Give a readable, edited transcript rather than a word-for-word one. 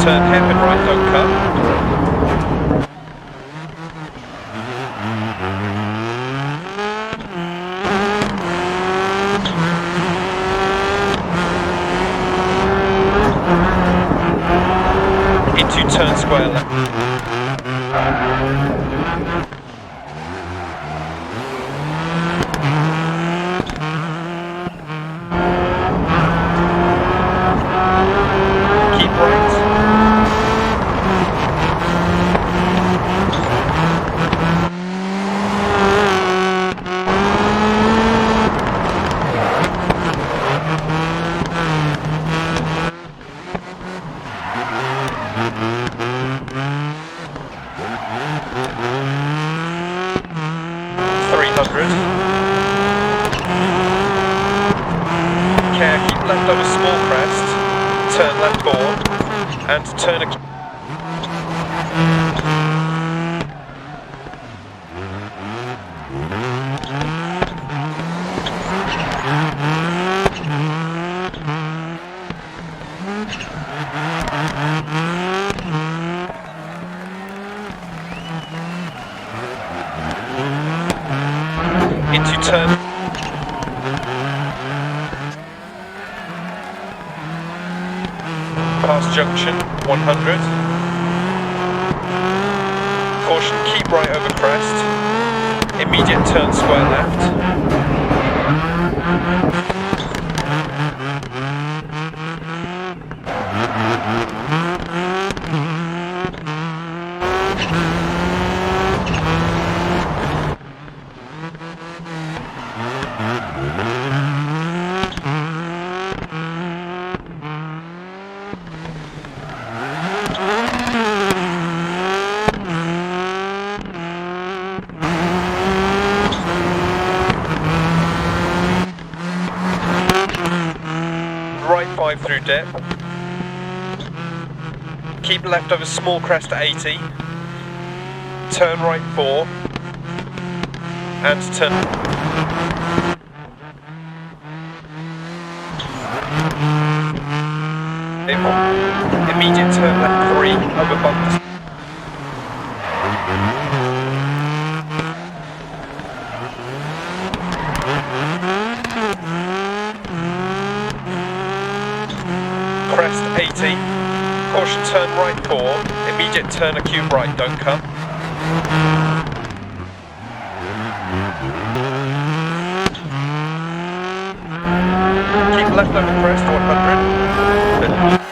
turn hairpin right, don't cut. Into turn square left. Keep right. Care, keep left over small crest, turn left 4, and turn a... into turn... Past junction, 100. Caution, keep right over crest. Immediate turn square left. Right 5 through dip. Keep left over small crest at 80. Turn right 4. And turn... Immediate turn left 3 over bumpers. Crest 80, caution turn right 4, immediate turn acute right, don't cut. Keep left over crest 100.